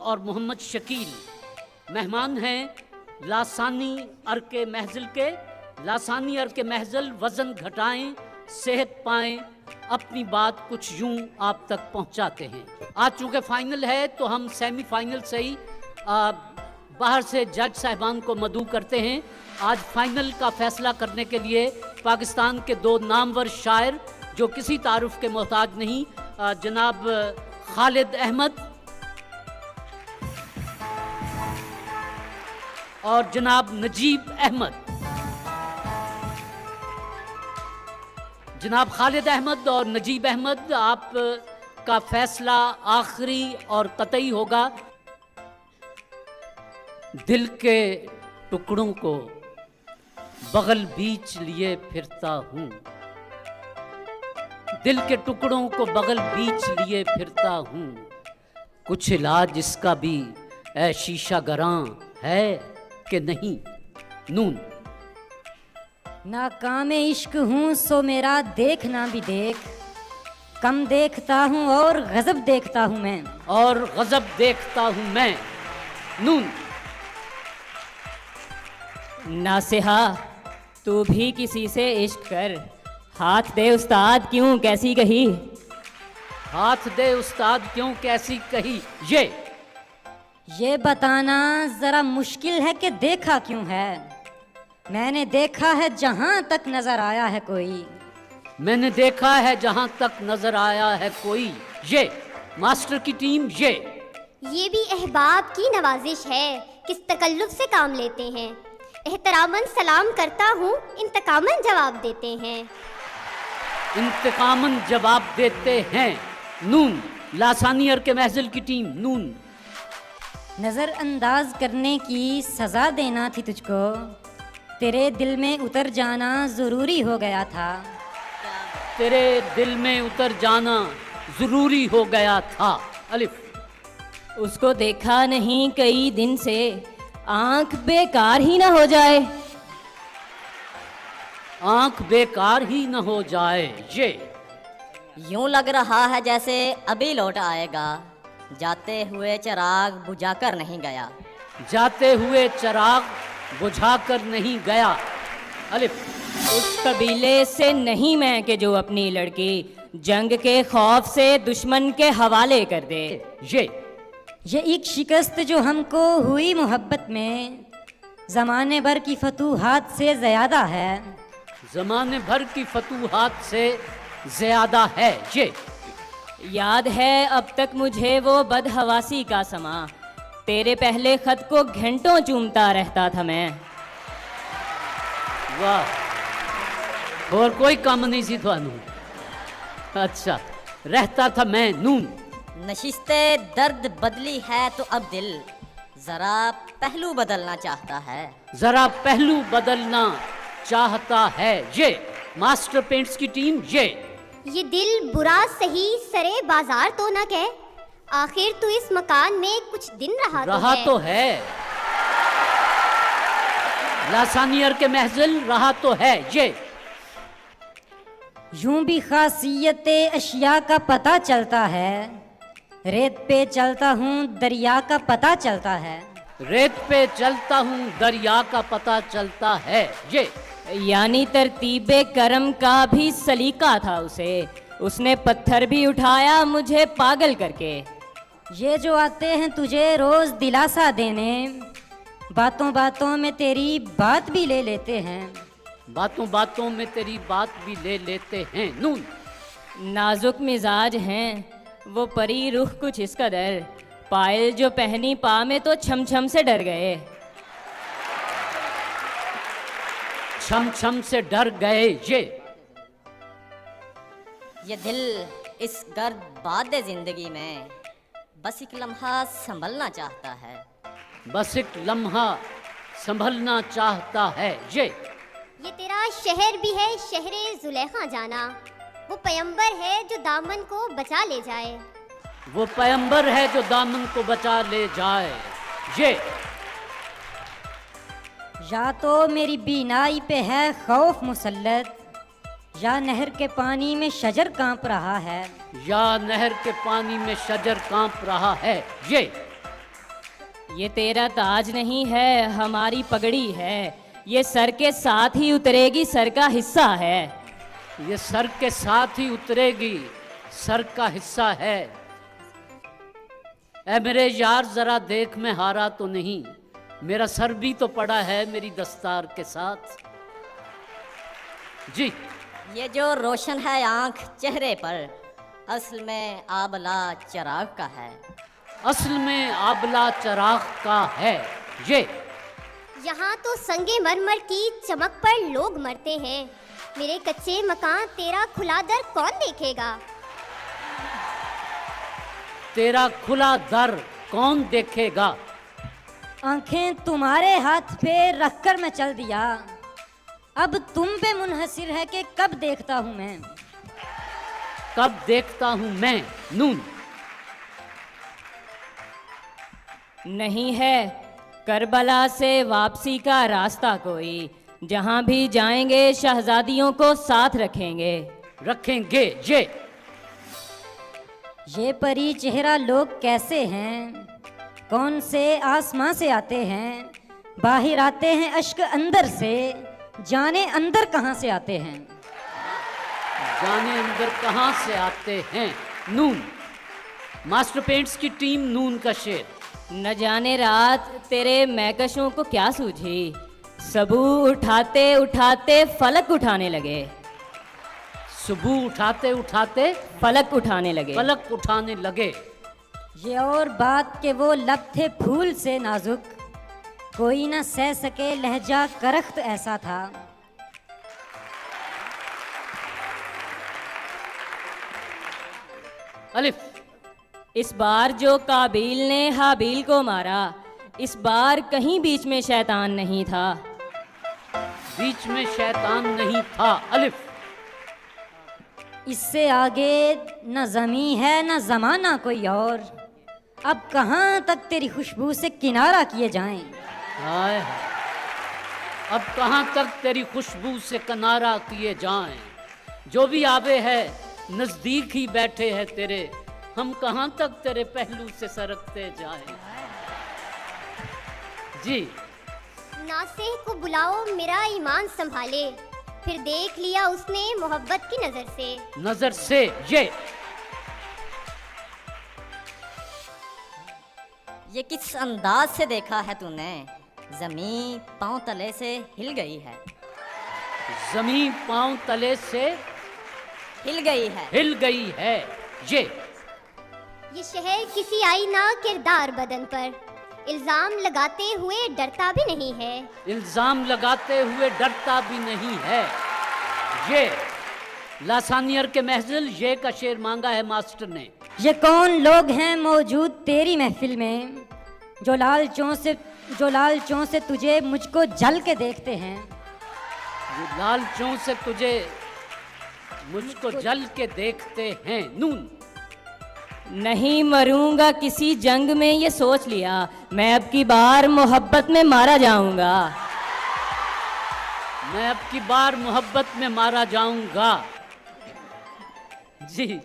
और मोहम्मद शकील मेहमान हैं लासानी अर्के महज़िल के। लासानी अर्के महज़िल वज़न घटाएं, सेहत पाएं, अपनी बात कुछ यूं आप तक पहुंचाते हैं। आज चूँकि फाइनल है तो हम सेमीफाइनल से ही बाहर से जज साहिबान को मदऊ करते हैं। आज फाइनल का फैसला करने के लिए पाकिस्तान के दो नामवर शायर जो किसी तारुफ के मोहताज नहीं, जनाब खालिद अहमद और जनाब नजीब अहमद। जनाब खालिद अहमद और नजीब अहमद, आप का फैसला आखिरी और कतई होगा। दिल के टुकड़ों को बगल बीच लिए फिरता हूँ, दिल के टुकड़ों को बगल बीच लिए फिरता हूँ, कुछ इलाज इसका भी ऐ शीशा गरां है कि नहीं। नून। नाकाम इश्क हूँ सो मेरा देखना भी देख, कम देखता हूँ और गजब देखता हूँ मैं, और गजब देखता हूँ मैं। नून। नासिहा तू भी किसी से इश्क कर, हाथ दे उस्ताद क्यों कैसी कही, हाथ दे उस्ताद क्यों कैसी कही। ये बताना जरा मुश्किल है कि देखा क्यों है, मैंने देखा है जहां तक नजर आया है कोई, मैंने देखा है जहां तक नजर आया है कोई। ये मास्टर की टीम। ये भी अहबाब की नवाजिश है, किस तकल्लुफ से काम लेते हैं, एहतरामन सलाम करता हूँ, इंतकामन जवाब देते हैं, इंतकामन जवाब देते हैं। नून। लासानी अर्के महज़िल की टीम। नून। नज़रअंदाज करने की सज़ा देना थी तुझको, तेरे दिल में उतर जाना ज़रूरी हो गया था, तेरे दिल में उतर जाना ज़रूरी हो गया था। अलिफ। उसको देखा नहीं कई दिन से, आंख बेकार ही ना हो जाए, आंख बेकार ही न हो जाए। यूं लग रहा है जैसे अभी लौट आएगा, जाते हुए चिराग बुझाकर नहीं गया, जाते हुए चिराग बुझाकर नहीं गया। अलिफ। उस कबीले से नहीं मैं कि जो अपनी लड़की जंग के खौफ से दुश्मन के हवाले कर दे। ये एक शिकस्त जो हमको हुई मोहब्बत में, ज़माने भर की फतूहात से ज़्यादा है, ज़माने भर की फतूहात से ज़्यादा है। याद है अब तक मुझे वो बदहवासी का समा, तेरे पहले खत को घंटों चूमता रहता था मैं। वाह, और कोई काम नहीं सी थानू। अच्छा, रहता था मैं। नून। नशिस्ते दर्द बदली है तो अब दिल जरा पहलू बदलना चाहता है, जरा पहलू बदलना चाहता है। मास्टर पेंट्स की टीम। ये दिल बुरा सही सरे बाजार तो न कह, आखिर तू इस मकान में कुछ दिन रहा तो है। लासानी अर्के महज़िल रहा तो है। यूं भी खासियत अशिया का पता चलता है, रेत पे चलता हूँ दरिया का पता चलता है, रेत पे चलता हूँ दरिया का पता चलता है। यानी तरतीबे करम का भी सलीका था उसे, उसने पत्थर भी उठाया मुझे पागल करके। ये जो आते हैं तुझे रोज दिलासा देने, बातों बातों में तेरी बात भी ले लेते हैं, बातों बातों में तेरी बात भी ले लेते हैं। नून। नाजुक मिजाज हैं वो परी रुख कुछ इस कदर, पायल जो पहनी पा में तो छम छम से डर गए, छम छम से डर गए। ये दिल इस गर्द बाद जिंदगी में बस एक लम्हा संभलना चाहता है, बस एक लम्हा संभलना चाहता है। ये तेरा शहर भी है शहरे जुलेखा जाना, वो पैगंबर है जो दामन को बचा ले जाए, वो पैगंबर है जो दामन को बचा ले जाए। या तो मेरी बीनाई पे है खौफ मुसल्लत, या नहर के पानी में शजर कांप रहा है, या नहर के पानी में शजर कांप रहा है। ये तेरा ताज नहीं है, हमारी पगड़ी है। ये सर के साथ ही उतरेगी, सर का हिस्सा है। ये सर के साथ ही उतरेगी, सर का हिस्सा है। ऐ मेरे यार जरा देख, मैं हारा तो नहीं, मेरा सर भी तो पड़ा है मेरी दस्तार के साथ। जी। ये जो रोशन है आंख चेहरे पर, असल में आबला चिराग का है। असल में आबला चिराग का है ये। यहाँ तो संगे मरमर की चमक पर लोग मरते हैं। मेरे कच्चे मकान तेरा खुला दर कौन देखेगा? तेरा खुला दर कौन देखेगा? आंखें तुम्हारे हाथ पे रखकर मैं चल दिया, अब तुम पे मुनहसिर है कि कब देखता हूं मैं। कब देखता हूं मैं नून। नहीं है करबला से वापसी का रास्ता कोई, जहां भी जाएंगे शहजादियों को साथ रखेंगे। रखेंगे ये परी चेहरा लोग कैसे हैं, कौन से आसमां से आते हैं, बाहर आते हैं अश्क अंदर से, जाने अंदर कहाँ से आते हैं। जाने अंदर कहाँ से आते हैं नून। मास्टर पेंट्स की टीम नून का शेर। न जाने रात तेरे मैकशों को क्या सूझी, सबू उठाते उठाते फलक उठाने लगे। सुबह उठाते उठाते फलक उठाने लगे। पलक उठाने लगे। ये और बात के वो लब थे फूल से नाजुक, कोई ना सह सके लहजा करख्त ऐसा था। अलिफ। इस बार जो काबिल ने हाबिल को मारा, इस बार कहीं बीच में शैतान नहीं था। बीच में शैतान नहीं था। अलिफ। इससे आगे न ज़मी है न ज़माना कोई और, अब कहाँ तक तेरी खुशबू से किनारा किए जाएं। हाय हाय। अब कहाँ तक तेरी खुशबू से किनारा किए जाएं। जो भी आवे है नजदीक ही बैठे हैं तेरे, हम कहाँ तक तेरे पहलू से सरकते जाएं। जी। नासेह को बुलाओ मेरा ईमान संभाले, फिर देख लिया उसने मोहब्बत की नजर से। नजर से ये किस अंदाज से देखा है तूने, जमीन पांव तले से हिल गई है। जमीन पांव तले से हिल गई है। हिल गई है। ये शहर किसी आईना किरदार बदन पर, इल्जाम लगाते हुए डरता भी नहीं है। इल्जाम लगाते हुए डरता भी नहीं है। ये लासानियर के महजिल ये का शेर मांगा है मास्टर ने। ये कौन लोग हैं मौजूद तेरी महफिल में, जो लालचों से तुझे मुझको जल के देखते हैं। ये लालचों से तुझे मुझको जल के देखते हैं नून। नहीं मरूंगा किसी जंग में, ये सोच लिया, मैं अब की बार मोहब्बत में मारा जाऊंगा। मैं अब की बार मोहब्बत में मारा जाऊंगा। जी।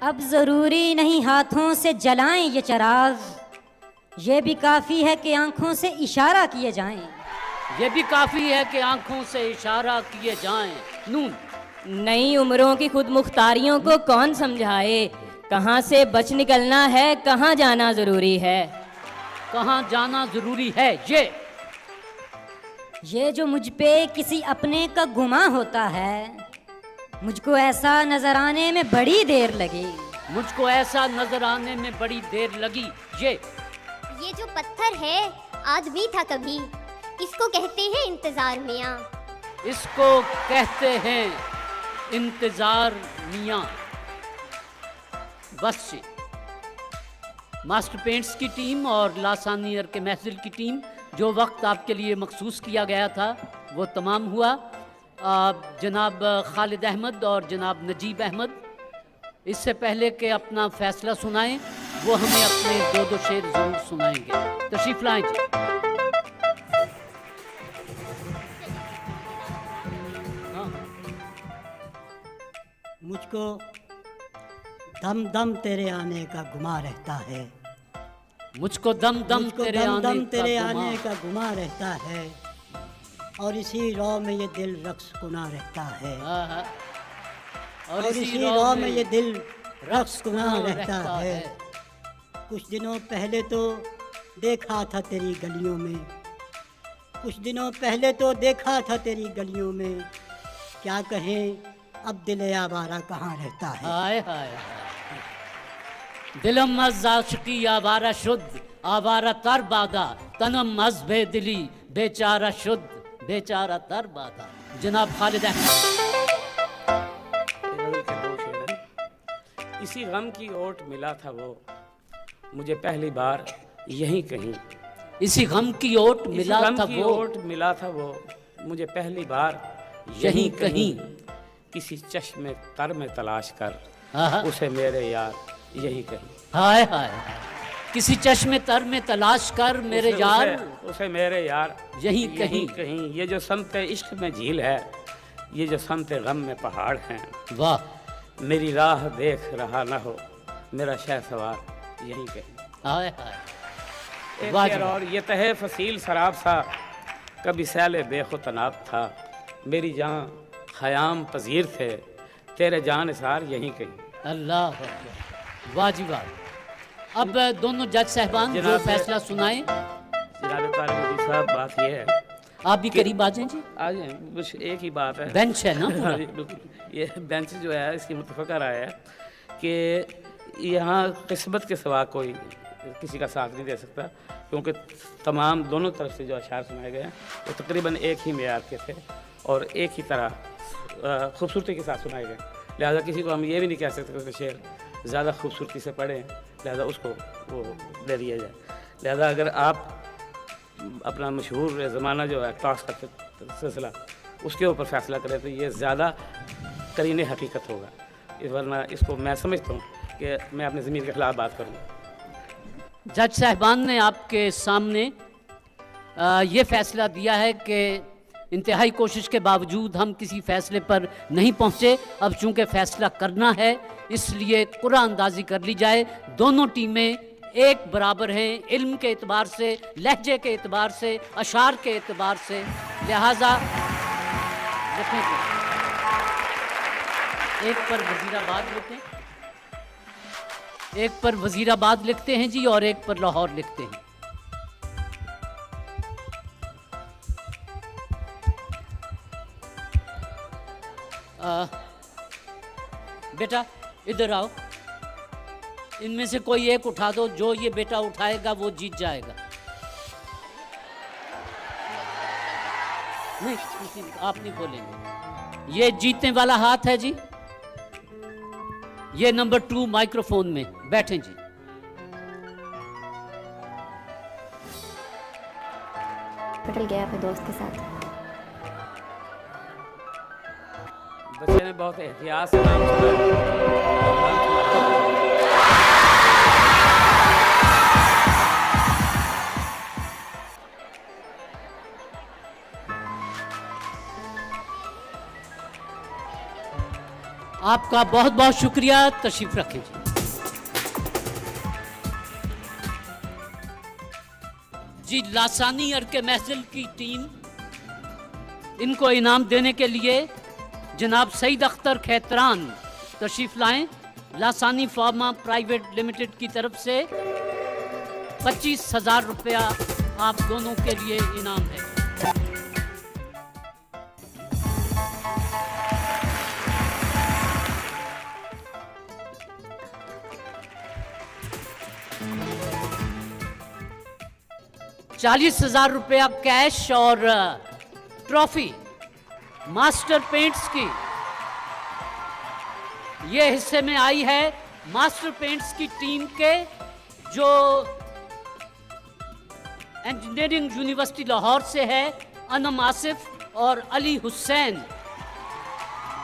अब जरूरी नहीं हाथों से जलाएं ये चराग, ये भी काफी है कि आंखों से इशारा किए जाएं। ये भी काफी है कि आंखों से इशारा किए जाएं नून। नई उम्रों की खुद मुख्तारियों को कौन समझाए, कहाँ से बच निकलना है, कहाँ जाना जरूरी है। कहाँ जाना जरूरी है। ये जो मुझ पे किसी अपने का गुमा होता है, मुझको ऐसा नजर आने में बड़ी देर लगी। मुझको ऐसा नजर आने में बड़ी देर लगी। ये जो पत्थर है आदमी था कभी, इसको कहते हैं इंतजार मियाँ। इसको कहते हैं इंतजार मियाँ। बस जी। मास्टर पेंट्स की टीम और लासानियर के महजिल की टीम, जो वक्त आपके लिए मखसूस किया गया था वो तमाम हुआ। जनाब खालिद अहमद और जनाब नजीब अहमद, इससे पहले कि अपना फैसला सुनाएं, वो हमें अपने दो शेर जरूर सुनाएंगे। तशरीफ लाएं जी। मुझको दम दम तेरे आने का गुमा रहता है, मुझको दम दम मुझको तेरे दम आने दम तेरे का आने गुमान। का गुमा रहता है, और इसी रौ में ये दिल रक्स कुना रहता है। हाँ। और इसी रौ में ये दिल रक्स कुना रहता है। कुछ दिनों पहले तो देखा था तेरी गलियों में, कुछ दिनों पहले तो देखा था तेरी गलियों में, क्या कहें अब दिल आवारा कहाँ रहता है। हाय हाय दिलम मज आशिकी आवारा शुद्ध, आवारा तर बादा तनम मज बेदिली, बेचारा शुद्ध बेचारा तर बादा। जनाब खालिद अहमद। गज़ल के दो शेर हैं। इसी गम की ओट मिला था वो, मुझे पहली बार यहीं कहीं। इसी गम की ओट इसी मिला गम था की वो, ओट मिला था वो, मुझे पहली बार यहीं कहीं। किसी चश्मे तर में तलाश कर, हाँ। उसे मेरे यार यहीं कहीं। हाय हाय किसी चश्मे तर में तलाश कर मेरे यार उसे मेरे यार यहीं कहीं। कहीं। ये जो समते इश्क में झील है, ये जो समते गम में पहाड़ हैं, वाह मेरी राह देख रहा न हो मेरा शहसवार यहीं कहीं। हाय हाय एक वाह शेर जी। और, ये तहे फसील शराब सा कभी सैले बेखुतनाब था, मेरी जान ख़याम पजीर थे तेरे जान इसार यहीं कहीं। अल्लाह अकबर। वाह जी वाह। अब दोनों जज साहबान जो जनाब- फैसला सुनाएं। जनाब तारिक साहब, बात ये है, आप भी करीब आ जाएं जी, आज बस एक ही बात है। बेंच है ना पूरा। हाँ जी, बिल्कुल। ये बेंच जो है इसकी मुतफ़क़ा राय है कि यहाँ किस्मत के सिवा कोई किसी का साथ नहीं दे सकता, क्योंकि तमाम दोनों तरफ से जो अशार सुनाए गए हैं वो तकरीबन एक ही मेयार के थे और एक ही तरह खूबसूरती के साथ सुनाए गए। लिहाजा किसी को हम ये भी नहीं कह सकते कि शेर ज़्यादा खूबसूरती से पढ़ें, लिहाजा उसको वो दे दिया जाए। लिहाजा अगर आप अपना मशहूर ज़माना जो है टॉस का सिलसिला, उसके ऊपर फैसला करें तो ये ज़्यादा करीने हकीकत होगा, वरना इसको मैं समझता हूँ कि मैं अपनी ज़मीन के ख़िलाफ़ बात करूँगा। जज साहबान ने आपके सामने ये फैसला दिया है कि इंतहाई कोशिश के बावजूद हम किसी फैसले पर नहीं पहुँचे। अब चूँकि फैसला करना है इसलिए कुरान अंदाजी कर ली जाए। दोनों टीमें एक बराबर हैं इल्म के एतबार से, लहजे के एतबार से, अशार के एतबार से, लिहाजा देखें एक पर वज़ीराबाद लिखते हैं, एक पर वज़ीराबाद लिखते हैं जी और एक पर लाहौर लिखते हैं। बेटा इधर आओ, इनमें से कोई एक उठा दो, जो ये बेटा उठाएगा वो जीत जाएगा। नहीं आप नहीं बोलेंगे, ये जीतने वाला हाथ है जी। ये नंबर 2 माइक्रोफोन में बैठें जी। हॉस्पिटल गया अपने दोस्त के साथ। बच्चे ने बहुत एहतियात से नाम सुना। आपका बहुत बहुत शुक्रिया, तशरीफ रखें जी। जी लासानी अर्के महजिल की टीम, इनको इनाम देने के लिए जनाब सईद अख्तर खैतरान तशरीफ लाएं। लासानी फार्मा प्राइवेट लिमिटेड की तरफ से 25,000 रुपया आप दोनों के लिए इनाम है। ₹40,000 रुपया कैश और ट्रॉफी मास्टर पेंट्स की ये हिस्से में आई है। मास्टर पेंट्स की टीम के जो इंजीनियरिंग यूनिवर्सिटी लाहौर से है, अनम आसिफ और अली हुसैन,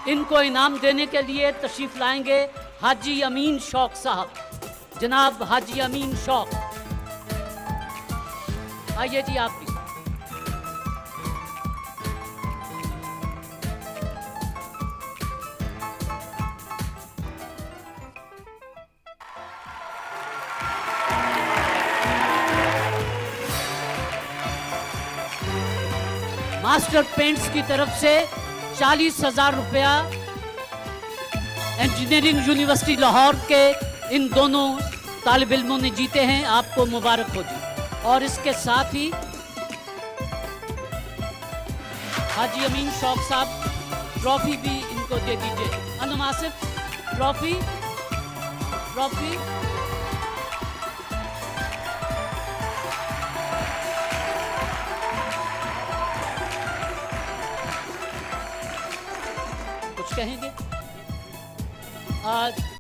इनको इनाम देने के लिए तशरीफ लाएंगे हाजी अमीन शौक साहब। जनाब हाजी अमीन शौक, आइए जी आप भी। मास्टर पेंट्स की तरफ से 40,000 रुपया इंजीनियरिंग यूनिवर्सिटी लाहौर के इन दोनों तालिब इल्मों ने जीते हैं। आपको मुबारक हो जी। और इसके साथ ही हाजी अमीन शौक साहब ट्रॉफी भी इनको दे दीजिए। अनुमासिफ ट्रॉफी कुछ कहेंगे आज?